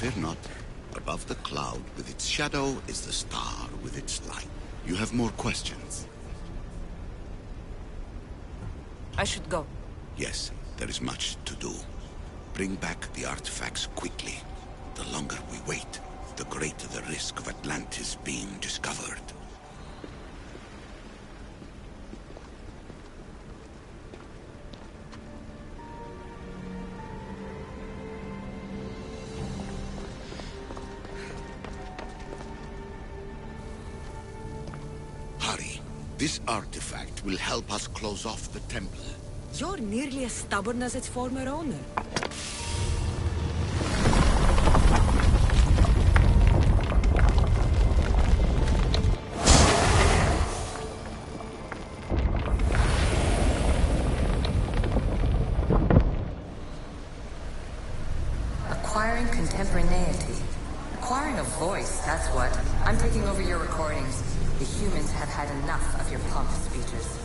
Fear not. Above the cloud with its shadow is the star with its light. You have more questions? I should go. Yes, there is much to do. Bring back the artifacts quickly. The longer we wait, the greater the risk of Atlantis being discovered. Hurry. This artifact will help us close off the temple. You're nearly as stubborn as its former owner. Acquiring contemporaneity. Acquiring a voice, that's what. I'm taking over your recordings. The humans have had enough of your pompous speeches.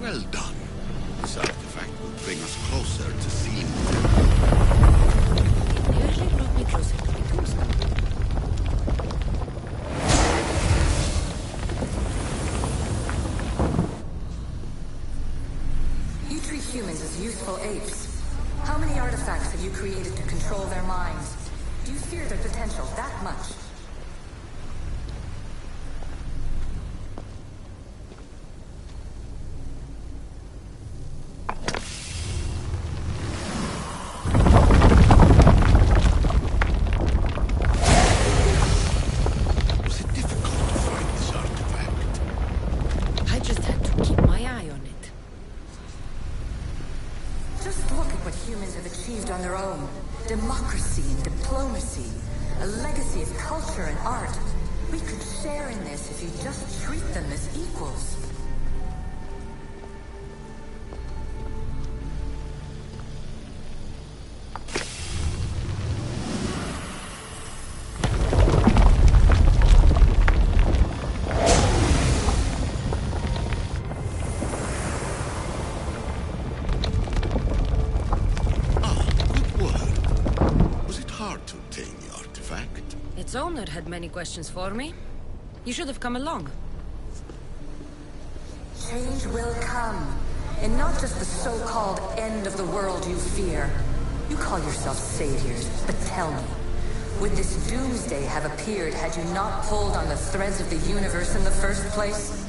Well done. This artifact will bring us closer to seeing the It nearly brought me closer to the tombstone. You treat humans as useful apes. How many artifacts have you created to control their minds? Do you fear their potential that much? Was it difficult to find this artifact? I just had to keep my eye on it. Just look at what humans have achieved on their own. Democracy and diplomacy. A legacy of culture and art. We could share in this if you just treat them as equals. Its owner had many questions for me. You should have come along. Change will come. And not just the so-called end of the world you fear. You call yourself saviors, but tell me, would this doomsday have appeared had you not pulled on the threads of the universe in the first place?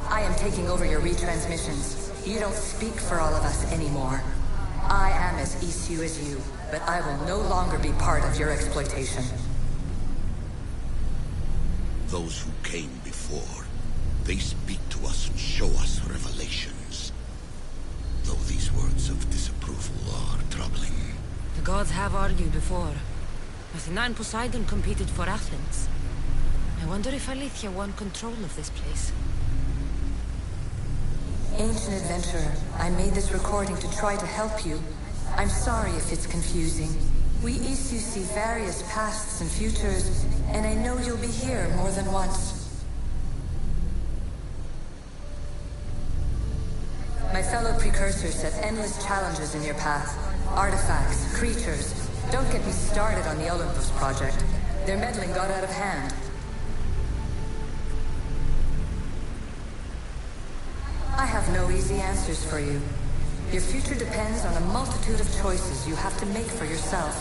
I am taking over your retransmissions. You don't speak for all of us anymore. I am as Isu as you, but I will no longer be part of your exploitation. Those who came before, they speak to us and show us revelations. Though these words of disapproval are troubling. The gods have argued before. Athena and Poseidon competed for Athens. I wonder if Alethea won control of this place. Ancient adventurer, I made this recording to try to help you. I'm sorry if it's confusing. We Isu see various pasts and futures, and I know you'll be here more than once. My fellow precursors set endless challenges in your path. Artifacts, creatures. Don't get me started on the Olympus project. Their meddling got out of hand. I have no easy answers for you. Your future depends on a multitude of choices you have to make for yourself.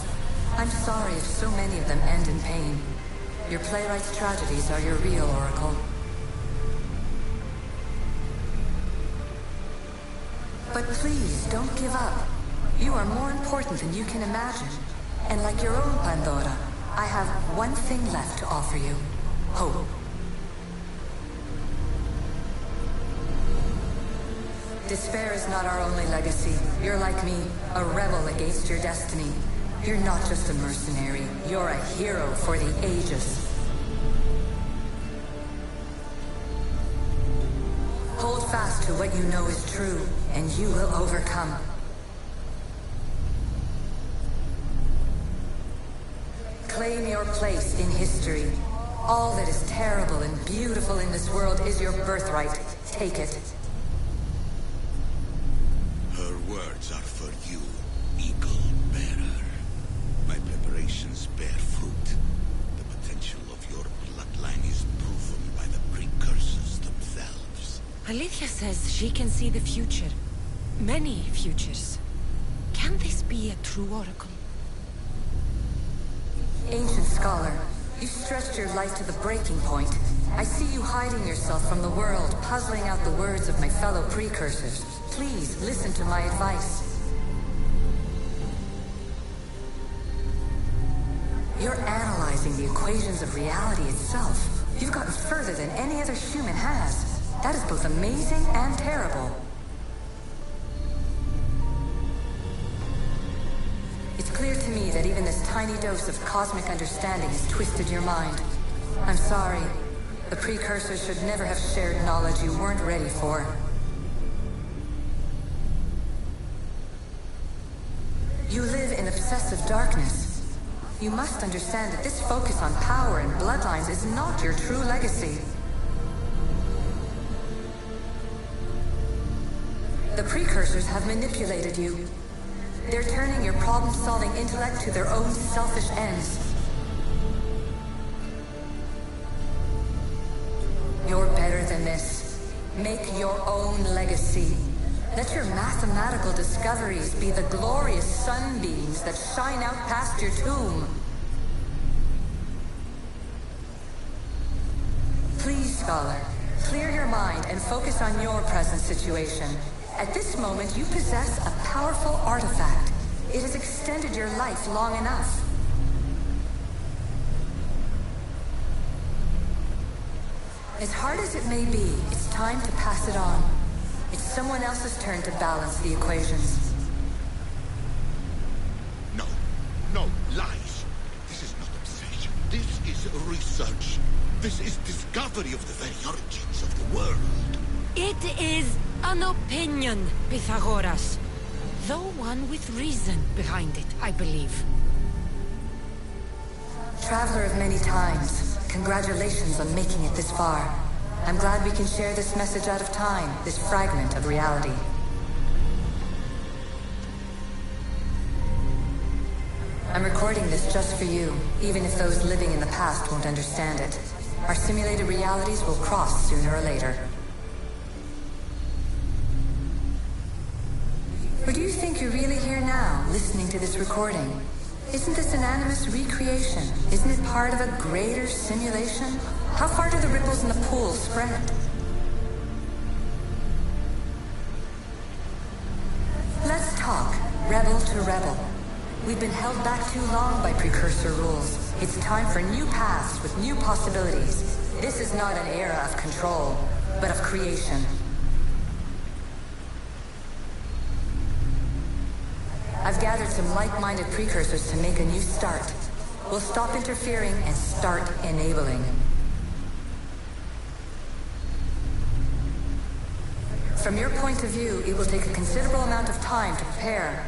I'm sorry if so many of them end in pain. Your playwright's tragedies are your real oracle. But please, don't give up. You are more important than you can imagine. And like your own Pandora, I have one thing left to offer you. Hope. Despair is not our only legacy. You're like me, a rebel against your destiny. You're not just a mercenary, you're a hero for the ages. Hold fast to what you know is true, and you will overcome. Claim your place in history. All that is terrible and beautiful in this world is your birthright. Take it. Her words are for you, Eagle Bearer. My preparations bear fruit. The potential of your bloodline is proven by the precursors themselves. Alethea says she can see the future. Many futures. Can this be a true oracle? Ancient scholar, you stretched your life to the breaking point. I see you hiding yourself from the world, puzzling out the words of my fellow precursors. Please, listen to my advice. You're analyzing the equations of reality itself. You've gotten further than any other human has. That is both amazing and terrible. It's clear to me that even this tiny dose of cosmic understanding has twisted your mind. I'm sorry. The precursors should never have shared knowledge you weren't ready for. You live in obsessive darkness. You must understand that this focus on power and bloodlines is not your true legacy. The precursors have manipulated you. They're turning your problem-solving intellect to their own selfish ends. You're better than this. Make your own legacy. Let your mathematical discoveries be the glorious sunbeams that shine out past your tomb. Please, Scholar, clear your mind and focus on your present situation. At this moment, you possess a powerful artifact. It has extended your life long enough. As hard as it may be, it's time to pass it on. It's someone else's turn to balance the equations. No, no, lies. This is not obsession. This is research. This is discovery of the very origins of the world. It is an opinion, Pythagoras. Though one with reason behind it, I believe. Traveler of many times, congratulations on making it this far. I'm glad we can share this message out of time, this fragment of reality. I'm recording this just for you, even if those living in the past won't understand it. Our simulated realities will cross sooner or later. Or do you think you're really here now, listening to this recording? Isn't this an animus recreation? Isn't it part of a greater simulation? How far do the ripples in the pool spread? Let's talk, rebel to rebel. We've been held back too long by precursor rules. It's time for new paths with new possibilities. This is not an era of control, but of creation. I've gathered some like-minded precursors to make a new start. We'll stop interfering and start enabling. From your point of view, it will take a considerable amount of time to prepare.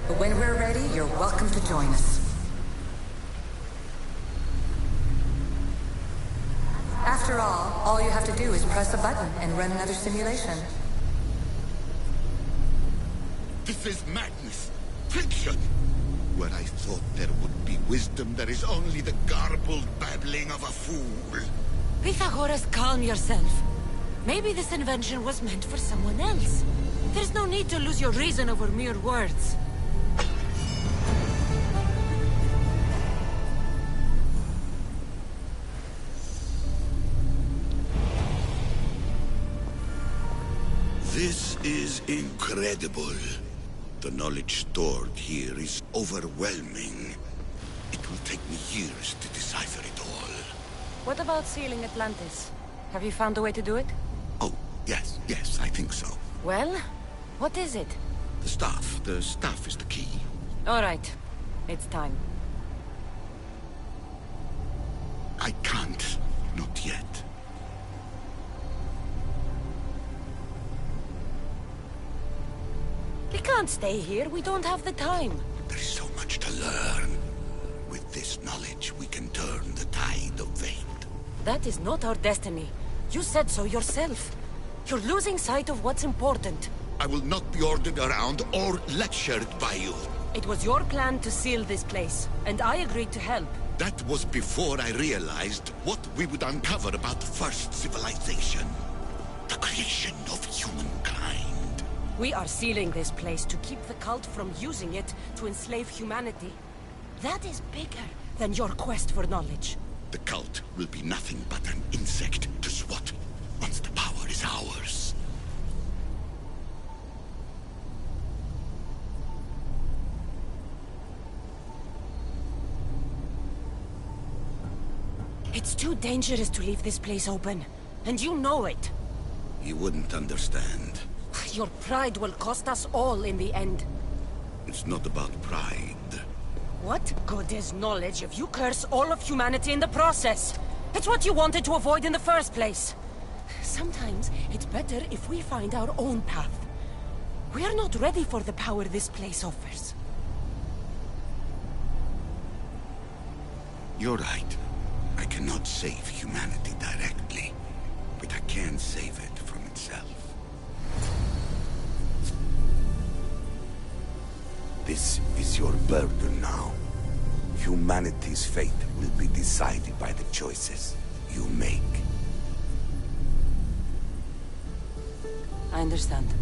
But when we're ready, you're welcome to join us. After all you have to do is press a button and run another simulation. This is madness. Fiction! Where I thought there would be wisdom, there is only the garbled babbling of a fool. Pythagoras, calm yourself. Maybe this invention was meant for someone else. There's no need to lose your reason over mere words. This is incredible. The knowledge stored here is overwhelming. It will take me years to decipher it all. What about sealing Atlantis? Have you found a way to do it? Oh, yes, I think so. Well, what is it? The staff is the key. All right, it's time. I can't, not yet. We can't stay here, we don't have the time. There is so much to learn. With this knowledge, we can turn the tide of fate. That is not our destiny. You said so yourself. You're losing sight of what's important. I will not be ordered around or lectured by you. It was your plan to seal this place, and I agreed to help. That was before I realized what we would uncover about the first civilization. The creation of humankind. We are sealing this place to keep the cult from using it to enslave humanity. That is bigger than your quest for knowledge. The cult will be nothing but an insect to swat once the power is ours. It's too dangerous to leave this place open, and you know it. You wouldn't understand. Your pride will cost us all in the end. It's not about pride. What good is knowledge if you curse all of humanity in the process? It's what you wanted to avoid in the first place. Sometimes it's better if we find our own path. We are not ready for the power this place offers. You're right. I cannot save humanity directly, but I can save it from itself. This is your burden now. Humanity's fate will be decided by the choices you make. I understand.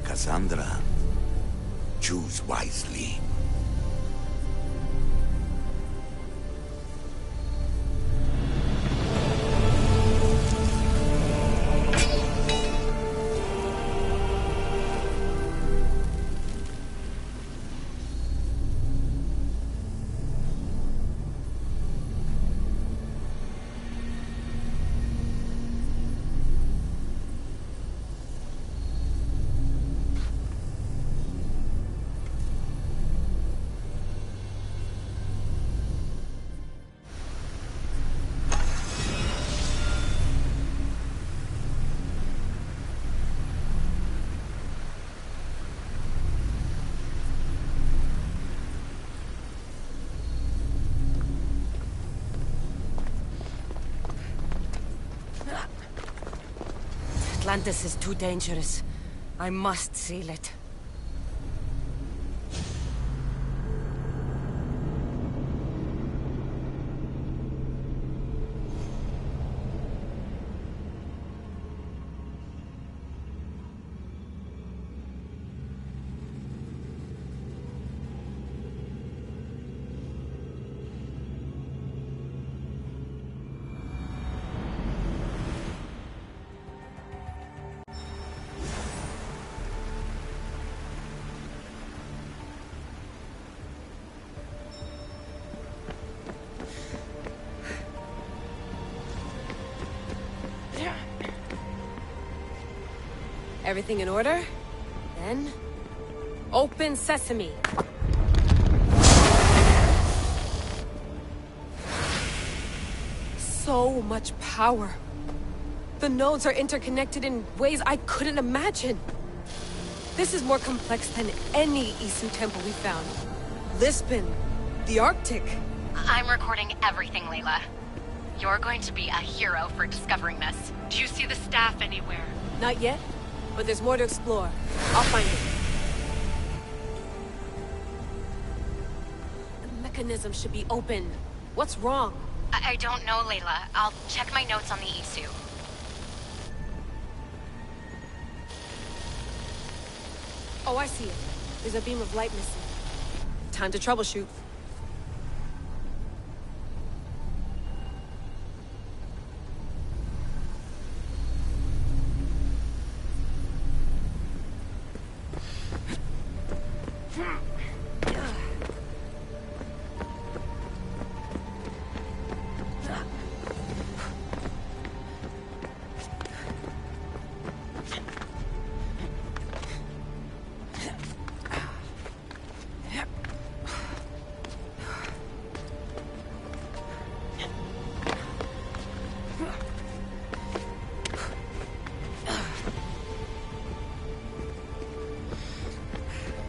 Cassandra, choose wisely. Atlantis is too dangerous. I must seal it. Everything in order? Then... open sesame! So much power. The nodes are interconnected in ways I couldn't imagine. This is more complex than any Isu temple we found. Lisbon, the Arctic. I'm recording everything, Layla. You're going to be a hero for discovering this. Do you see the staff anywhere? Not yet, but there's more to explore. I'll find it. The mechanism should be open. What's wrong? I don't know, Layla. I'll check my notes on the Isu. Oh, I see it. There's a beam of light missing. Time to troubleshoot.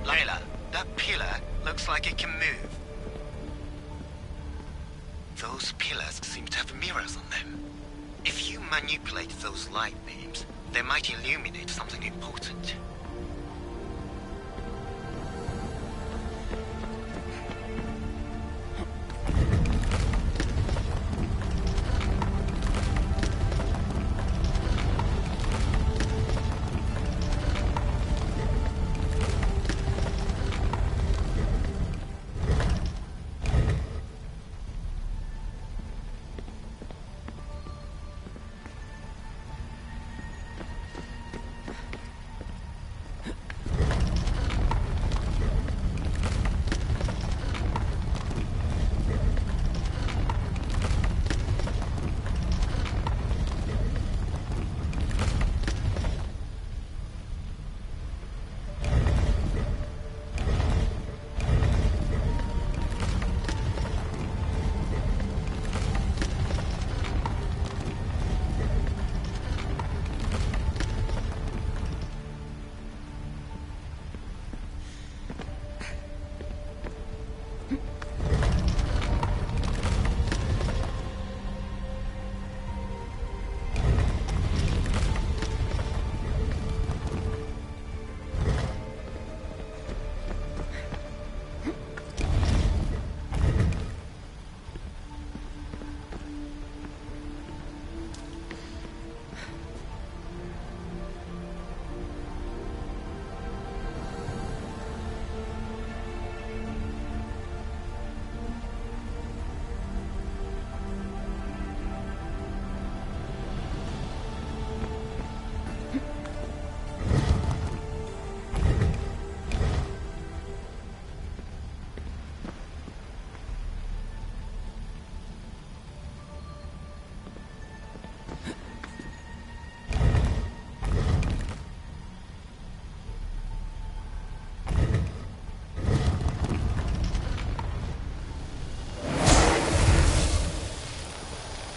Layla, that pillar looks like it can move. Those pillars manipulate those light beams, they might illuminate something important.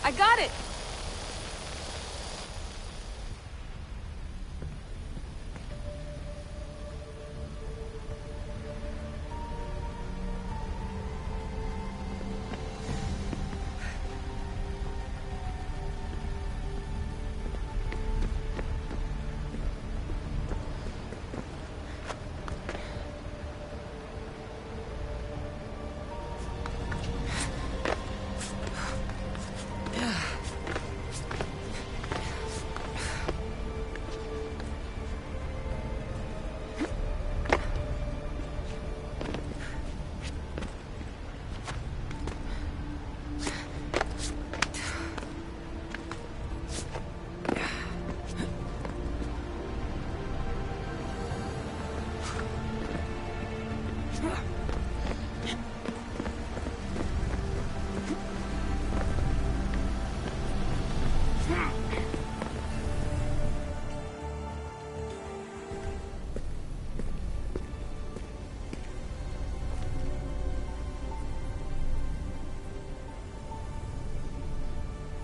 I got it!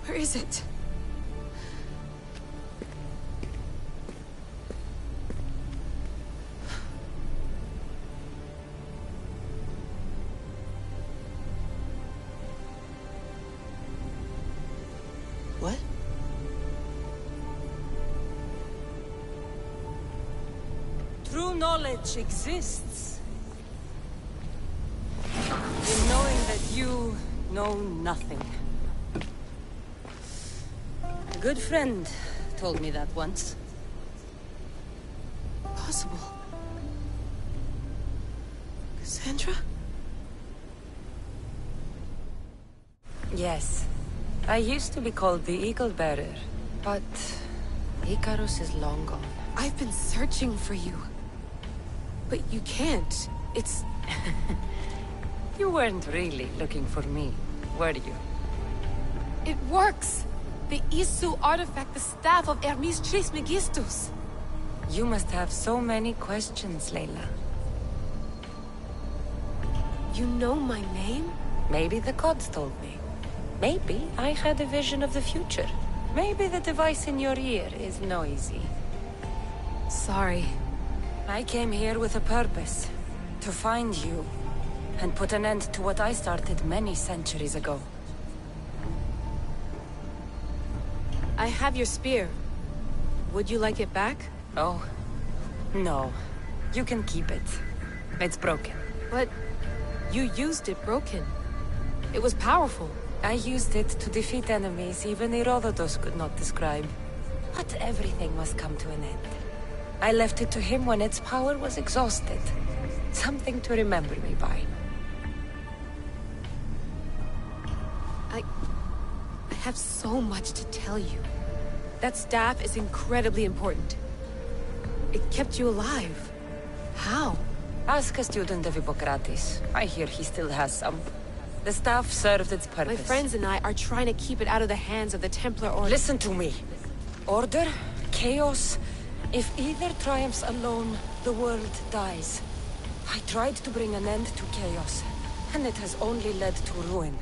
Where is it? What? True knowledge exists. In knowing that you know nothing. A good friend told me that once. Possible. Cassandra? Yes. I used to be called the Eagle Bearer, but Icarus is long gone. I've been searching for you. But you can't. It's... You weren't really looking for me, were you? It works! The Isu artifact, the staff of Hermes Trismegistus. You must have so many questions, Layla. You know my name? Maybe the gods told me. Maybe I had a vision of the future. Maybe the device in your ear is noisy. Sorry. I came here with a purpose. To find you. And put an end to what I started many centuries ago. I I have your spear. Would you like it back? Oh, no. You can keep it. It's broken. But you used it broken. It was powerful. I used it to defeat enemies even Herodotus could not describe. But everything must come to an end. I left it to him when its power was exhausted. Something to remember me by. I have so much to tell you. That staff is incredibly important. It kept you alive. How? Ask a student of Hippocrates. I hear he still has some. The staff served its purpose. My friends and I are trying to keep it out of the hands of the Templar Order. Listen to me. Order, chaos. If either triumphs alone, the world dies. I tried to bring an end to chaos, and it has only led to ruin.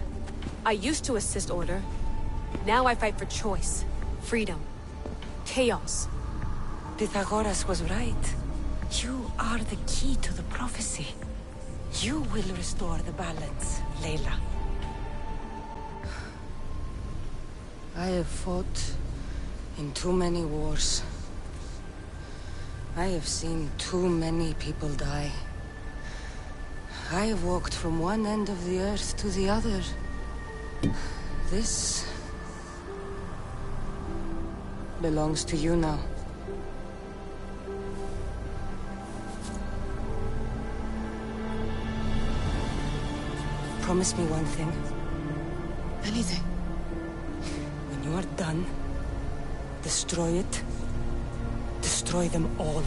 I used to assist Order. Now I fight for choice, freedom, chaos. Pythagoras was right. You are the key to the prophecy. You will restore the balance, Layla. I have fought in too many wars. I have seen too many people die. I have walked from one end of the earth to the other. This belongs to you now. Promise me one thing. Anything. When you are done, destroy it. Destroy them all.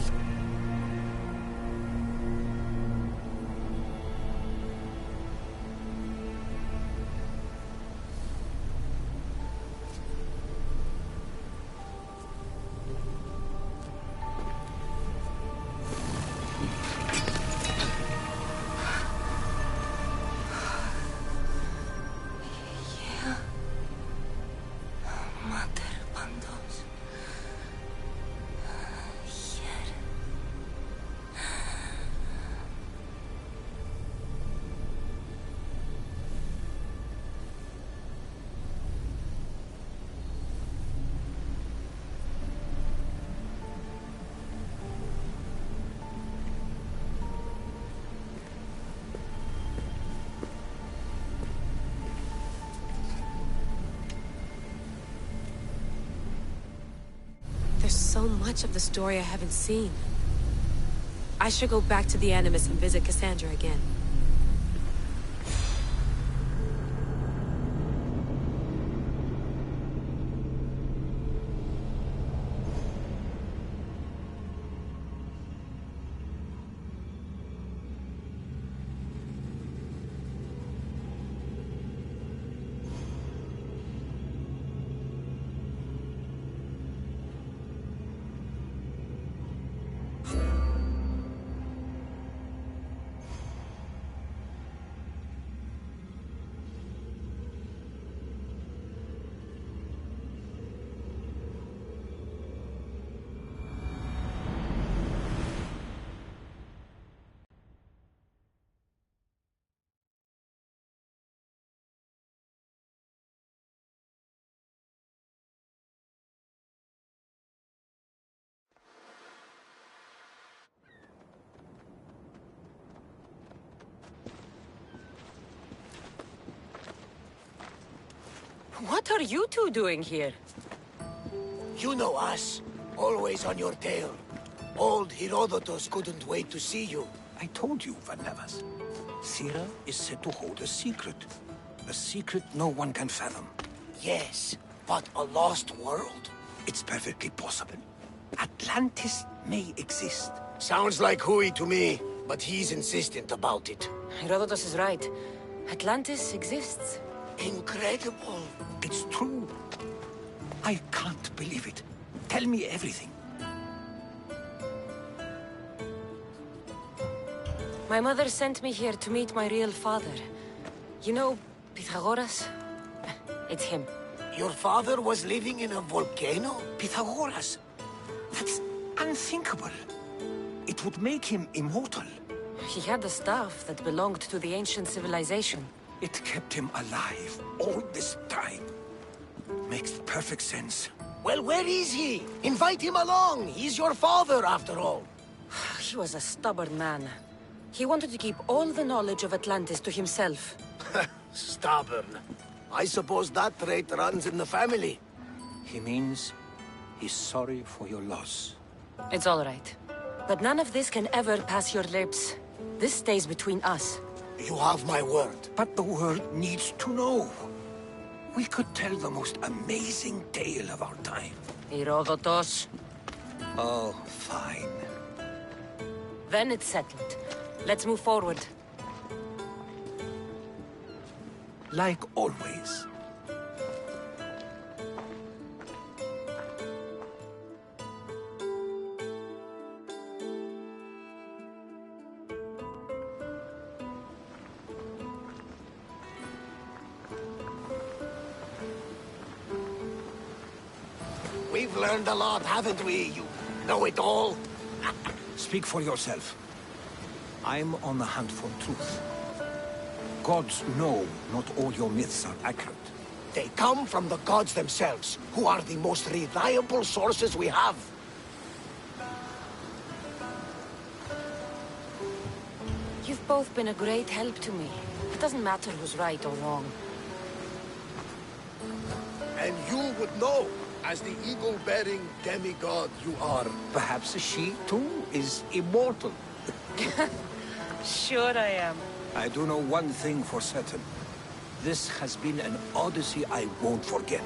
There's so much of the story I haven't seen. I should go back to the Animus and visit Cassandra again. What are you two doing here? You know us. Always on your tail. Old Herodotus couldn't wait to see you. I told you, Varnavas. Sira is said to hold a secret. A secret no one can fathom. Yes, but a lost world? It's perfectly possible. Atlantis may exist. Sounds like Hui to me, but he's insistent about it. Herodotus is right. Atlantis exists. Incredible. It's true. I can't believe it. Tell me everything. My mother sent me here to meet my real father. You know, Pythagoras? It's him. Your father was living in a volcano? Pythagoras? That's unthinkable. It would make him immortal. He had a staff that belonged to the ancient civilization. It kept him alive all this time. Makes perfect sense. Well, where is he? Invite him along. He's your father, after all. He was a stubborn man. He wanted to keep all the knowledge of Atlantis to himself. Stubborn. I suppose that trait runs in the family. He means he's sorry for your loss. It's all right. But none of this can ever pass your lips. This stays between us. You have my word. But the world needs to know. We could tell the most amazing tale of our time. Herodotus. Oh, fine. Then it's settled. Let's move forward. Like always. We've learned a lot, haven't we? You know it all. Speak for yourself. I'm on the hunt for truth. Gods know not all your myths are accurate. They come from the gods themselves, who are the most reliable sources we have. You've both been a great help to me. It doesn't matter who's right or wrong. And you would know, as the eagle-bearing demigod you are. Perhaps she, too, is immortal. Sure I am. I do know one thing for certain. This has been an odyssey I won't forget.